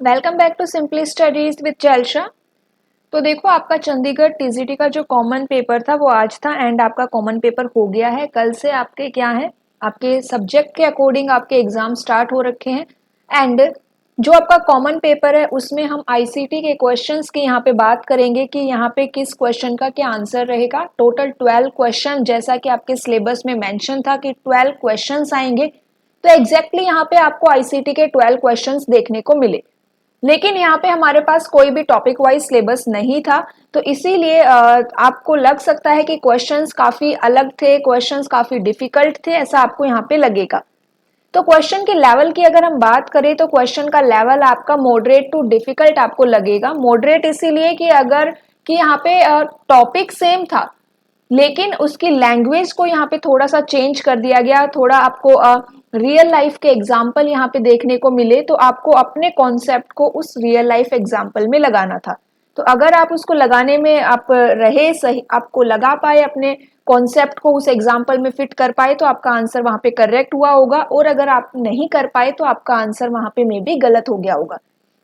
Welcome back to simply studies with चैल्शा। तो देखो, आपका चंडीगढ़ टीजीटी का जो कॉमन पेपर था वो आज था एंड आपका कॉमन पेपर हो गया है। कल से आपके क्या है, आपके सब्जेक्ट के अकॉर्डिंग आपके एग्जाम स्टार्ट हो रखे हैं। एंड जो आपका कॉमन पेपर है उसमें हम आईसीटी के क्वेश्चंस की यहाँ पे बात करेंगे कि यहाँ पे किस क्वेश्चन का क्या आंसर रहेगा। टोटल 12 क्वेश्चन, जैसा कि आपके सिलेबस में मेंशन था कि 12 क्वेश्चंस आएंगे, तो एग्जैक्टली यहाँ पे आपको आईसीटी के 12 क्वेश्चंस देखने को मिले। लेकिन यहाँ पे हमारे पास कोई भी टॉपिक वाइज सिलेबस नहीं था, तो इसीलिए आपको लग सकता है कि क्वेश्चंस काफी अलग थे, क्वेश्चंस काफी डिफिकल्ट थे, ऐसा आपको यहाँ पे लगेगा। तो क्वेश्चन के लेवल की अगर हम बात करें तो क्वेश्चन का लेवल आपका मॉडरेट टू डिफिकल्ट आपको लगेगा। मॉडरेट इसीलिए कि अगर कि यहाँ पे टॉपिक सेम था लेकिन उसकी लैंग्वेज को यहाँ पे थोड़ा सा चेंज कर दिया गया, थोड़ा आपको रियल लाइफ के एग्जाम्पल यहाँ पे देखने को मिले, तो आपको अपने कॉन्सेप्ट को उस रियल लाइफ एग्जाम्पल में लगाना था। तो अगर आप उसको लगाने में आप रहे सही, आपको लगा पाए, अपने कॉन्सेप्ट को उस एग्जाम्पल में फिट कर पाए, तो आपका आंसर वहां पे करेक्ट हुआ होगा। और अगर आप नहीं कर पाए तो आपका आंसर वहां पे मे बी गलत हो गया होगा।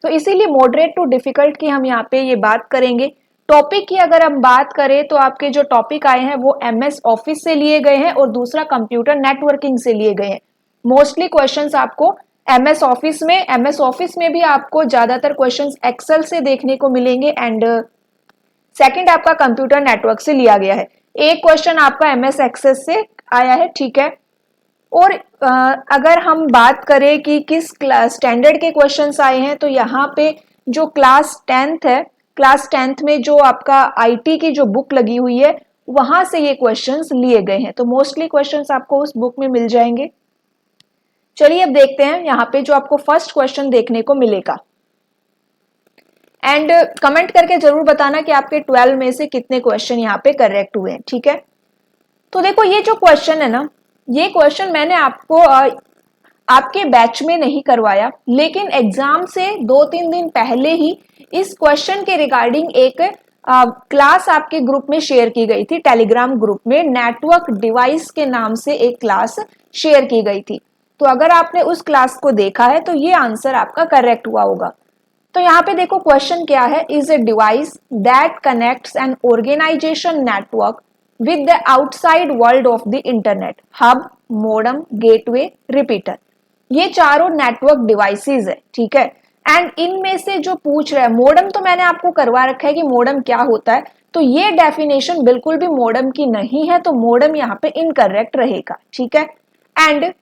तो इसीलिए मॉडरेट टू डिफिकल्ट की हम यहाँ पे ये बात करेंगे। टॉपिक की अगर हम बात करें तो आपके जो टॉपिक आए हैं वो एमएस ऑफिस से लिए गए हैं और दूसरा कंप्यूटर नेटवर्किंग से लिए गए हैं। मोस्टली क्वेश्चंस आपको एमएस ऑफिस में भी आपको ज्यादातर क्वेश्चंस एक्सेल से देखने को मिलेंगे एंड सेकंड आपका कंप्यूटर नेटवर्क से लिया गया है। एक क्वेश्चन आपका एमएस एक्सेस से आया है, ठीक है। और अगर हम बात करें कि किस स्टैंडर्ड के क्वेश्चंस आए हैं, तो यहाँ पे जो क्लास 10th है, क्लास 10th में जो आपका आईटी की जो बुक लगी हुई है वहां से ये क्वेश्चंस लिए गए हैं। तो मोस्टली क्वेश्चंस आपको उस बुक में मिल जाएंगे। चलिए अब देखते हैं यहाँ पे जो आपको फर्स्ट क्वेश्चन देखने को मिलेगा एंड कमेंट करके जरूर बताना कि आपके 12 में से कितने क्वेश्चन यहाँ पे करेक्ट हुए हैं, ठीक है। तो देखो, ये जो क्वेश्चन है ना, ये क्वेश्चन मैंने आपको आपके बैच में नहीं करवाया, लेकिन एग्जाम से 2-3 दिन पहले ही इस क्वेश्चन के रिगार्डिंग एक क्लास आपके ग्रुप में शेयर की गई थी। टेलीग्राम ग्रुप में नेटवर्क डिवाइस के नाम से एक क्लास शेयर की गई थी। तो अगर आपने उस क्लास को देखा है तो ये आंसर आपका करेक्ट हुआ होगा। तो यहाँ पे देखो क्वेश्चन क्या है, is a device that connects an organization network with the outside world of the internet, hub, modem, gateway, repeater. ये चारों नेटवर्क डिवाइसेस है, ठीक है। एंड इनमें से जो पूछ रहा है मॉडेम, तो मैंने आपको करवा रखा है कि मॉडेम क्या होता है, तो ये डेफिनेशन बिल्कुल भी मॉडेम की नहीं है, तो मॉडेम यहाँ पे इनकरेक्ट रहेगा, ठीक है। एंड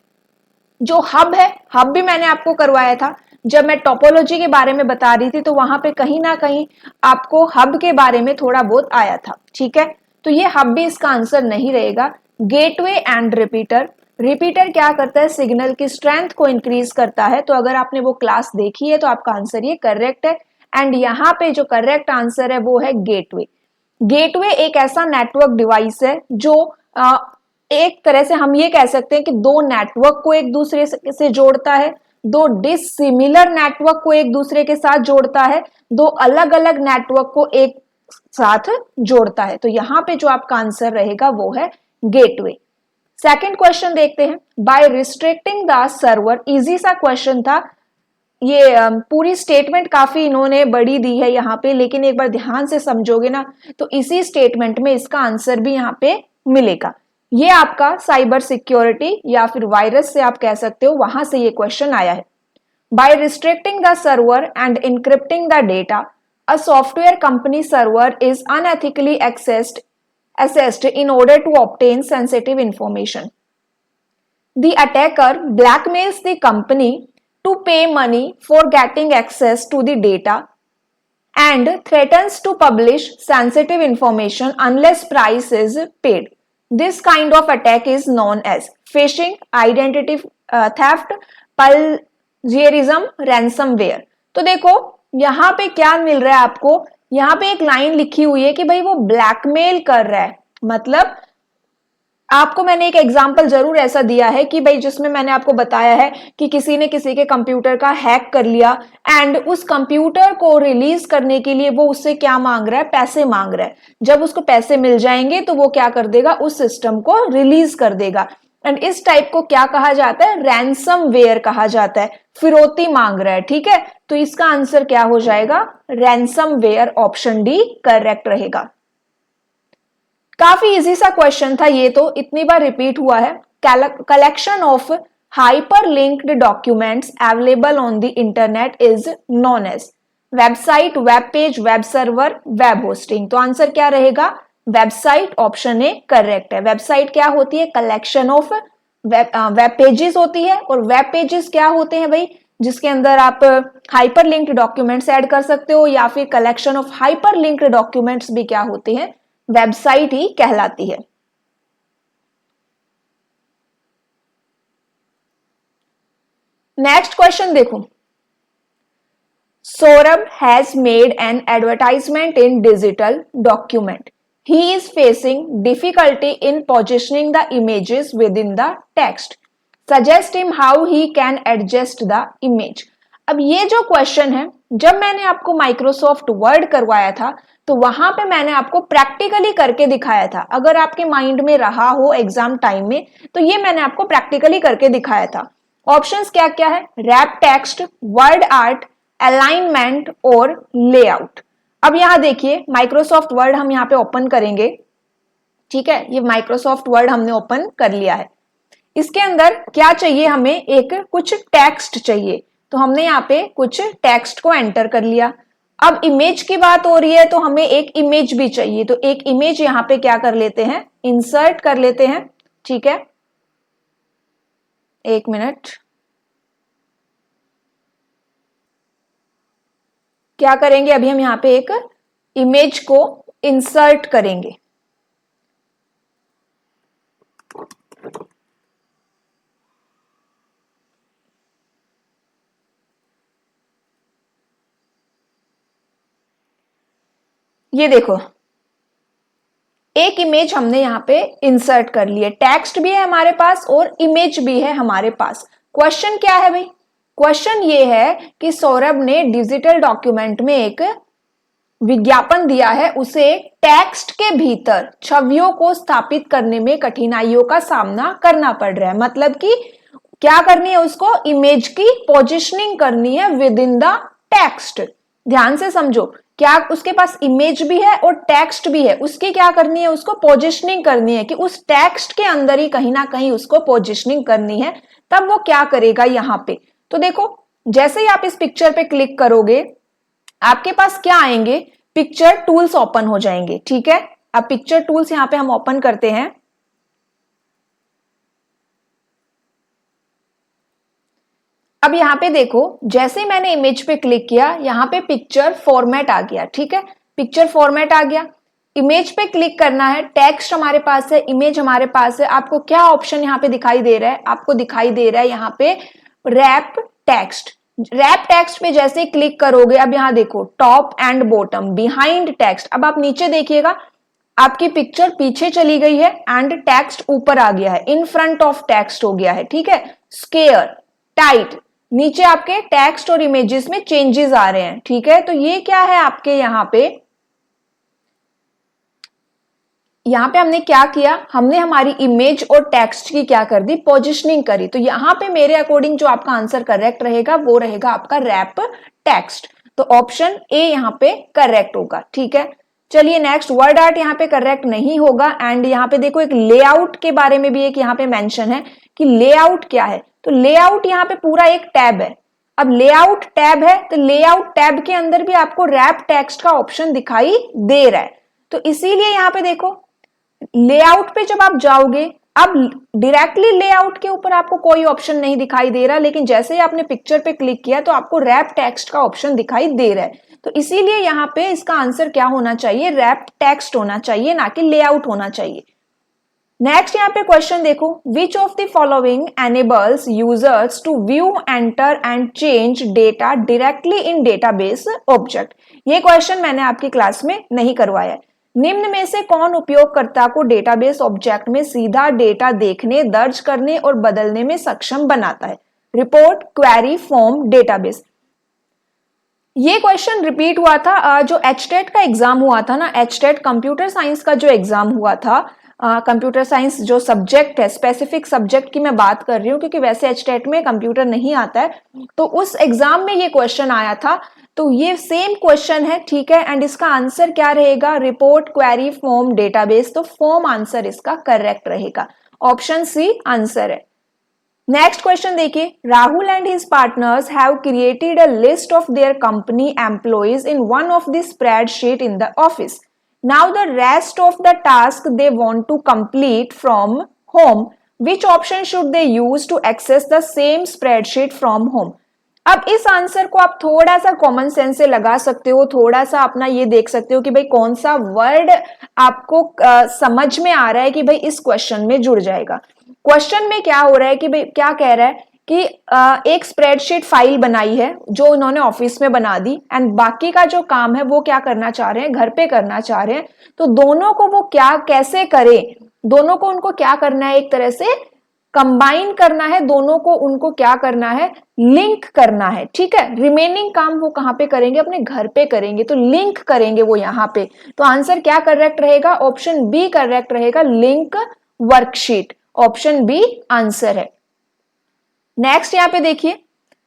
जो हब है, हब भी मैंने आपको करवाया था जब मैं टोपोलॉजी के बारे में बता रही थी, तो वहां पे कहीं ना कहीं आपको हब के बारे में थोड़ा बहुत आया था, ठीक है। तो ये हब भी इसका आंसर नहीं रहेगा। गेटवे एंड रिपीटर, रिपीटर क्या करता है, सिग्नल की स्ट्रेंथ को इंक्रीज करता है। तो अगर आपने वो क्लास देखी है तो आपका आंसर ये करेक्ट है। एंड यहाँ पे जो करेक्ट आंसर है वो है गेटवे। गेटवे एक ऐसा नेटवर्क डिवाइस है जो एक तरह से हम ये कह सकते हैं कि दो नेटवर्क को एक दूसरे से जोड़ता है, दो डिसिमिलर नेटवर्क को एक दूसरे के साथ जोड़ता है, दो अलग अलग नेटवर्क को एक साथ जोड़ता है। तो यहाँ पे जो आपका आंसर रहेगा वो है गेटवे। सेकंड क्वेश्चन देखते हैं, by restricting the server. Easy सा क्वेश्चन था ये, पूरी स्टेटमेंट काफी इन्होंने बड़ी दी है यहाँ पे, लेकिन एक बार ध्यान से समझोगे ना तो इसी स्टेटमेंट में इसका आंसर भी यहाँ पे मिलेगा। ये आपका साइबर सिक्योरिटी या फिर वायरस से आप कह सकते हो, वहां से ये क्वेश्चन आया है। By restricting the server and encrypting the data, a software company server is unethically accessed in order to obtain sensitive information. The attacker blackmails the company to pay money for getting access to the data and threatens to publish sensitive information unless price is paid. This kind of attack is known as phishing, identity theft, plagiarism, ransomware. तो देखो यहाँ पे क्या मिल रहा है आपको, यहाँ पे एक लाइन लिखी हुई है कि भाई वो ब्लैकमेल कर रहा है। मतलब आपको मैंने एक एग्जांपल जरूर ऐसा दिया है कि भाई जिसमें मैंने आपको बताया है कि किसी ने किसी के कंप्यूटर का हैक कर लिया एंड उस कंप्यूटर को रिलीज करने के लिए वो उससे क्या मांग रहा है, पैसे मांग रहा है। जब उसको पैसे मिल जाएंगे तो वो क्या कर देगा, उस सिस्टम को रिलीज कर देगा। एंड इस टाइप को क्या कहा जाता है, रैंसमवेयर कहा जाता है, फिरौती मांग रहा है, ठीक है। तो इसका आंसर क्या हो जाएगा, रैंसमवेयर, ऑप्शन डी करेक्ट रहेगा। काफी इजी सा क्वेश्चन था ये, तो इतनी बार रिपीट हुआ है। Collection of hyperlinked documents available on the internet is known as website, web page, web server, web hosting. तो आंसर क्या रहेगा, वेबसाइट, ऑप्शन ए करेक्ट है। वेबसाइट क्या होती है, कलेक्शन ऑफ वेब पेजेस होती है, और वेब पेजेस क्या होते हैं भाई, जिसके अंदर आप हाइपरलिंक्ड डॉक्यूमेंट्स ऐड कर सकते हो, या फिर कलेक्शन ऑफ हाइपरलिंक्ड डॉक्यूमेंट्स भी क्या होते हैं, वेबसाइट ही कहलाती है। नेक्स्ट क्वेश्चन देखो, Saurabh has made an advertisement in digital document, he is facing difficulty in positioning the images within the text, suggest him how he can adjust the image। अब ये जो क्वेश्चन है, जब मैंने आपको माइक्रोसॉफ्ट वर्ड करवाया था तो वहां पे मैंने आपको प्रैक्टिकली करके दिखाया था। अगर आपके माइंड में रहा हो एग्जाम टाइम में, तो ये मैंने आपको प्रैक्टिकली करके दिखाया था। ऑप्शंस क्या क्या है, wrap text, word art, alignment और लेआउट। अब यहां देखिए माइक्रोसॉफ्ट वर्ड हम यहाँ पे ओपन करेंगे, ठीक है, ये माइक्रोसॉफ्ट वर्ड हमने ओपन कर लिया है। इसके अंदर क्या चाहिए, हमें एक कुछ टेक्स्ट चाहिए, तो हमने यहाँ पे कुछ टेक्स्ट को एंटर कर लिया। अब इमेज की बात हो रही है तो हमें एक इमेज भी चाहिए, तो एक इमेज यहाँ पे क्या कर लेते हैं, इंसर्ट कर लेते हैं, ठीक है। एक मिनट, क्या करेंगे, अभी हम यहाँ पे एक इमेज को इंसर्ट करेंगे। ये देखो एक इमेज हमने यहाँ पे इंसर्ट कर ली है, टेक्स्ट भी है हमारे पास और इमेज भी है हमारे पास। क्वेश्चन क्या है भाई, क्वेश्चन ये है कि सौरभ ने डिजिटल डॉक्यूमेंट में एक विज्ञापन दिया है, उसे टेक्स्ट के भीतर छवियों को स्थापित करने में कठिनाइयों का सामना करना पड़ रहा है। मतलब कि क्या करनी है, उसको इमेज की पोजीशनिंग करनी है विद इन द टेक्स्ट। ध्यान से समझो, क्या उसके पास इमेज भी है और टेक्स्ट भी है, उसकी क्या करनी है, उसको पोजीशनिंग करनी है कि उस टेक्स्ट के अंदर ही कहीं ना कहीं उसको पोजीशनिंग करनी है। तब वो क्या करेगा यहाँ पे, तो देखो जैसे ही आप इस पिक्चर पे क्लिक करोगे आपके पास क्या आएंगे, पिक्चर टूल्स ओपन हो जाएंगे, ठीक है। अब पिक्चर टूल्स यहाँ पे हम ओपन करते हैं। अब यहाँ पे देखो जैसे मैंने इमेज पे क्लिक किया, यहाँ पे पिक्चर फॉर्मेट आ गया, ठीक है, पिक्चर फॉर्मेट आ गया। इमेज पे क्लिक करना है, टेक्स्ट हमारे पास है, इमेज हमारे पास है। आपको क्या ऑप्शन यहाँ पे दिखाई दे रहा है, आपको दिखाई दे रहा है यहाँ पे रैप टेक्स्ट। रैप टेक्स्ट पे जैसे क्लिक करोगे, अब यहाँ देखो top and bottom, behind text. अब आप नीचे देखिएगा, आपकी पिक्चर पीछे चली गई है एंड टेक्स्ट ऊपर आ गया है, इन फ्रंट ऑफ टेक्स्ट हो गया है, ठीक है। स्केयर, टाइट, नीचे आपके टेक्स्ट और इमेजेस में चेंजेस आ रहे हैं, ठीक है। तो ये क्या है आपके यहाँ पे हमने क्या किया, हमने हमारी इमेज और टेक्स्ट की क्या कर दी, पोजीशनिंग करी। तो यहाँ पे मेरे अकॉर्डिंग जो आपका आंसर करेक्ट रहेगा वो रहेगा आपका रैप टेक्स्ट। तो ऑप्शन ए यहाँ पे करेक्ट होगा, ठीक है। चलिए नेक्स्ट, वर्ड आर्ट यहाँ पे करेक्ट नहीं होगा। एंड यहाँ पे देखो एक लेआउट के बारे में भी एक यहाँ पे मेंशन है कि लेआउट क्या है, तो लेआउट यहाँ पे पूरा एक टैब है। अब लेआउट टैब है तो लेआउट टैब के अंदर भी आपको रैप टेक्स्ट का ऑप्शन दिखाई दे रहा है। तो इसीलिए यहाँ पे देखो लेआउट पे जब आप जाओगे, अब डायरेक्टली लेआउट के ऊपर आपको कोई ऑप्शन नहीं दिखाई दे रहा, लेकिन जैसे ही आपने पिक्चर पे क्लिक किया तो आपको रैप टेक्स्ट का ऑप्शन दिखाई दे रहा है। तो इसीलिए यहाँ पे इसका आंसर क्या होना चाहिए, रैप टेक्स्ट होना चाहिए, ना कि लेआउट होना चाहिए। नेक्स्ट यहाँ पे क्वेश्चन देखो, which of the following enables users to view, enter and change data directly in database object. ये क्वेश्चन मैंने आपकी क्लास में नहीं करवाया है। निम्न में से कौन उपयोगकर्ता को डेटाबेस ऑब्जेक्ट में सीधा डेटा देखने, दर्ज करने और बदलने में सक्षम बनाता है। Report, query, form, database. ये क्वेश्चन रिपीट हुआ था जो एचटेट का एग्जाम हुआ था ना, एचटेट कंप्यूटर साइंस का जो एग्जाम हुआ था, कंप्यूटर साइंस जो सब्जेक्ट है, स्पेसिफिक सब्जेक्ट की मैं बात कर रही हूँ, क्योंकि वैसे एचटेट में कंप्यूटर नहीं आता है, तो उस एग्जाम में ये क्वेश्चन आया था, तो ये सेम क्वेश्चन है, ठीक है। एंड इसका आंसर क्या रहेगा, रिपोर्ट क्वेरी फॉर्म डेटाबेस, तो फॉर्म आंसर इसका करेक्ट रहेगा, ऑप्शन सी आंसर है। नेक्स्ट क्वेश्चन देखिए, Rahul and his partners have created a list of their company employees in one of the spreadsheet in the office. Now the rest of the task they want to complete from home, which option should they use to access the same spreadsheet from home. अब इस answer को आप थोड़ा सा common sense से लगा सकते हो, थोड़ा सा अपना ये देख सकते हो कि भाई कौन सा वर्ड आपको समझ में आ रहा है कि भाई इस क्वेश्चन में जुड़ जाएगा। क्वेश्चन में क्या हो रहा है कि भाई क्या कह रहा है कि एक स्प्रेडशीट फाइल बनाई है जो उन्होंने ऑफिस में बना दी, एंड बाकी का जो काम है वो क्या करना चाह रहे हैं, घर पे करना चाह रहे हैं। तो दोनों को वो क्या कैसे करे, दोनों को उनको क्या करना है, एक तरह से कंबाइन करना है, दोनों को उनको क्या करना है, लिंक करना है, ठीक है। रिमेनिंग काम वो कहां पे करेंगे, अपने घर पे करेंगे, तो लिंक करेंगे वो यहां पे। तो आंसर क्या करेक्ट रहेगा, ऑप्शन बी करेक्ट रहेगा, link worksheet, option B answer है। नेक्स्ट यहां पे देखिए,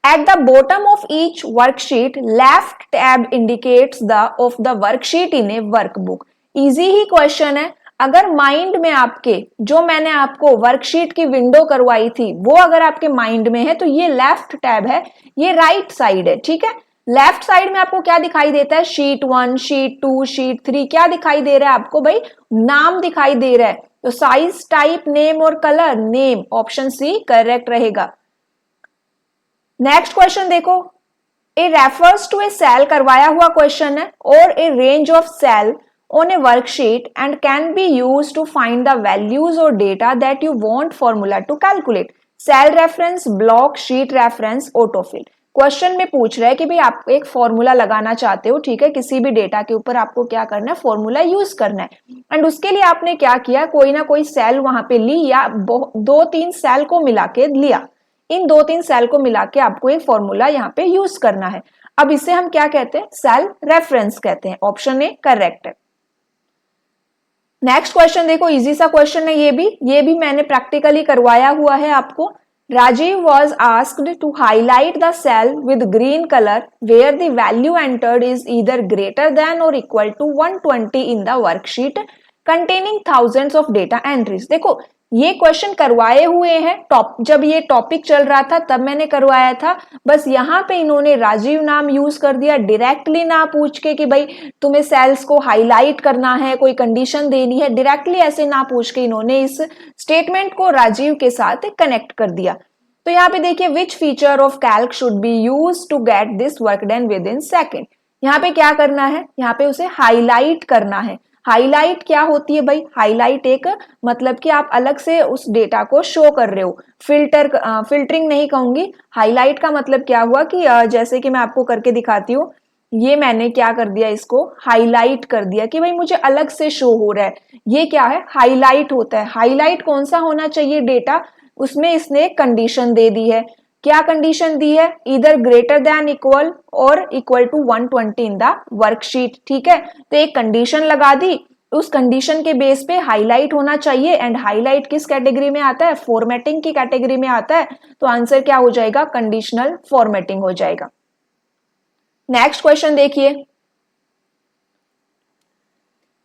at the bottom of each worksheet left tab indicates the of the worksheet in a workbook. Easy ही क्वेश्चन है। अगर माइंड में आपके, जो मैंने आपको वर्कशीट की विंडो करवाई थी वो अगर आपके माइंड में है, तो ये लेफ्ट टैब है, ये राइट साइड है, ठीक है। लेफ्ट साइड में आपको क्या दिखाई देता है, शीट 1, शीट 2, शीट 3, क्या दिखाई दे रहा है आपको भाई, नाम दिखाई दे रहा है। तो साइज, टाइप, नेम और colour, name, option C correct रहेगा। नेक्स्ट क्वेश्चन देखो, a refers to a cell, करवाया हुआ क्वेश्चन है, और a range of cell on a worksheet and can be used to find the values or data that you want formula to calculate. Cell reference, block, sheet reference, autofill. Question में पूछ रहा है कि भाई आप एक फॉर्मूला लगाना चाहते हो, ठीक है, किसी भी डेटा के ऊपर आपको क्या करना है, फॉर्मूला यूज करना है। एंड उसके लिए आपने क्या किया, कोई ना कोई सेल वहां पे ली, या 2-3 सेल को मिला के लिया, इन 2-3 सेल को मिला के आपको एक फॉर्मूला यहाँ पे यूज करना है। अब इसे हम क्या कहते हैं, सेल रेफरेंस कहते हैं, ऑप्शन ए करेक्ट है। नेक्स्ट क्वेश्चन देखो, इजी सा क्वेश्चन है ये भी मैंने प्रैक्टिकली करवाया हुआ है आपको। Rajiv was asked to highlight the cell with green colour where the value entered is either greater than और equal to 120 in the worksheet containing thousands of data entries. देखो ये क्वेश्चन करवाए हुए हैं, जब ये टॉपिक चल रहा था तब मैंने करवाया था। बस यहाँ पे इन्होंने राजीव नाम यूज कर दिया, डायरेक्टली ना पूछ के कि भाई तुम्हें सेल्स को हाईलाइट करना है, कोई कंडीशन देनी है, डायरेक्टली ऐसे ना पूछ के इन्होंने इस स्टेटमेंट को राजीव के साथ कनेक्ट कर दिया। तो यहाँ पे देखिए, which feature of calc should be use to get this work done within second. यहाँ पे क्या करना है, यहाँ पे उसे हाईलाइट करना है। हाईलाइट क्या होती है भाई, हाईलाइट एक मतलब कि आप अलग से उस डेटा को शो कर रहे हो, फिल्टरिंग नहीं कहूंगी। हाईलाइट का मतलब क्या हुआ कि जैसे कि मैं आपको करके दिखाती हूँ, ये मैंने क्या कर दिया, इसको हाईलाइट कर दिया कि भाई मुझे अलग से शो हो रहा है, ये क्या है, हाईलाइट होता है। हाईलाइट कौन सा होना चाहिए डेटा, उसमें इसने कंडीशन दे दी है, क्या कंडीशन दी है, इधर ग्रेटर देन इक्वल और equal to 120 in the worksheet, ठीक है। तो एक कंडीशन लगा दी, उस कंडीशन के बेस पे हाईलाइट होना चाहिए। एंड हाईलाइट किस कैटेगरी में आता है, फॉर्मेटिंग की कैटेगरी में आता है। तो आंसर क्या हो जाएगा, कंडीशनल फॉर्मेटिंग हो जाएगा। नेक्स्ट क्वेश्चन देखिए,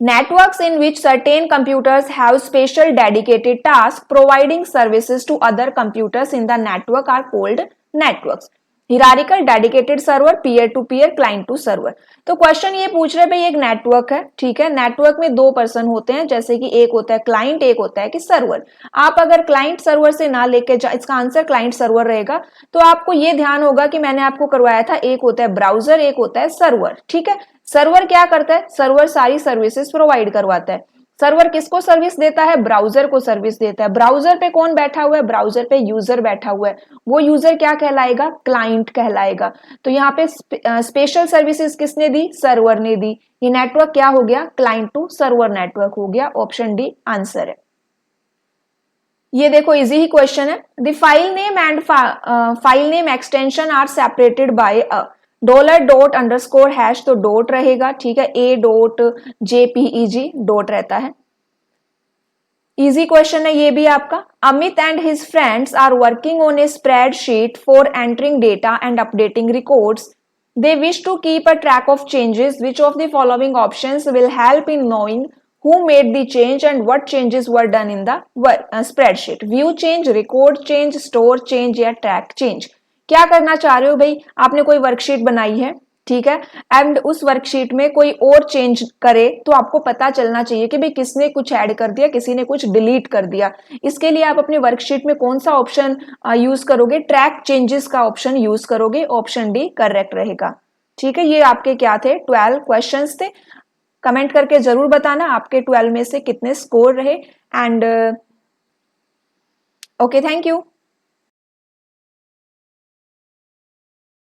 networks in which certain computers have special dedicated tasks providing services to other computers in the network are called networks. Hierarchical, dedicated server, peer to peer, client to server. तो question ये पूछ रहे भाई, एक network है, ठीक है, network में 2 पर्सन होते हैं, जैसे कि एक होता है क्लाइंट, एक होता है कि सर्वर। आप अगर क्लाइंट सर्वर से ना लेके इसका आंसर क्लाइंट सर्वर रहेगा। तो आपको ये ध्यान होगा कि मैंने आपको करवाया था, एक होता है ब्राउजर, एक होता है सर्वर, ठीक है। सर्वर क्या करता है, सर्वर सारी सर्विसेज प्रोवाइड करवाता है। सर्वर किसको सर्विस देता है, ब्राउजर को सर्विस देता है। ब्राउजर पे कौन बैठा हुआ है, ब्राउजर पे यूजर बैठा हुआ है, वो यूजर क्या कहलाएगा, क्लाइंट कहलाएगा। तो यहाँ पे स्पेशल सर्विसेज किसने दी, सर्वर ने दी। ये नेटवर्क क्या हो गया, क्लाइंट टू सर्वर नेटवर्क हो गया, ऑप्शन डी आंसर है। ये देखो इजी ही क्वेश्चन है। The file name and file name extension are separated by a $._#, तो डॉट रहेगा, ठीक है, a.jpeg डॉट रहता है। इजी क्वेश्चन है ये भी आपका। Amit and his friends are working on a spreadsheet for entering data and updating records. They wish to keep a track of changes. Which of the following options will help in knowing who made the change and what changes were done in the spreadsheet? View change, record change, store change या track change? क्या करना चाह रहे हो भाई? आपने कोई worksheet बनाई है, ठीक है, एंड उस वर्कशीट में कोई और चेंज करे तो आपको पता चलना चाहिए कि भाई किसने कुछ ऐड कर दिया, किसी ने कुछ डिलीट कर दिया। इसके लिए आप अपनी वर्कशीट में कौन सा ऑप्शन यूज करोगे? ट्रैक चेंजेस का ऑप्शन यूज करोगे। ऑप्शन डी करेक्ट रहेगा। ठीक है, ये आपके क्या थे? 12 क्वेश्चंस थे। कमेंट करके जरूर बताना आपके 12 में से कितने स्कोर रहे। And okay, thank you.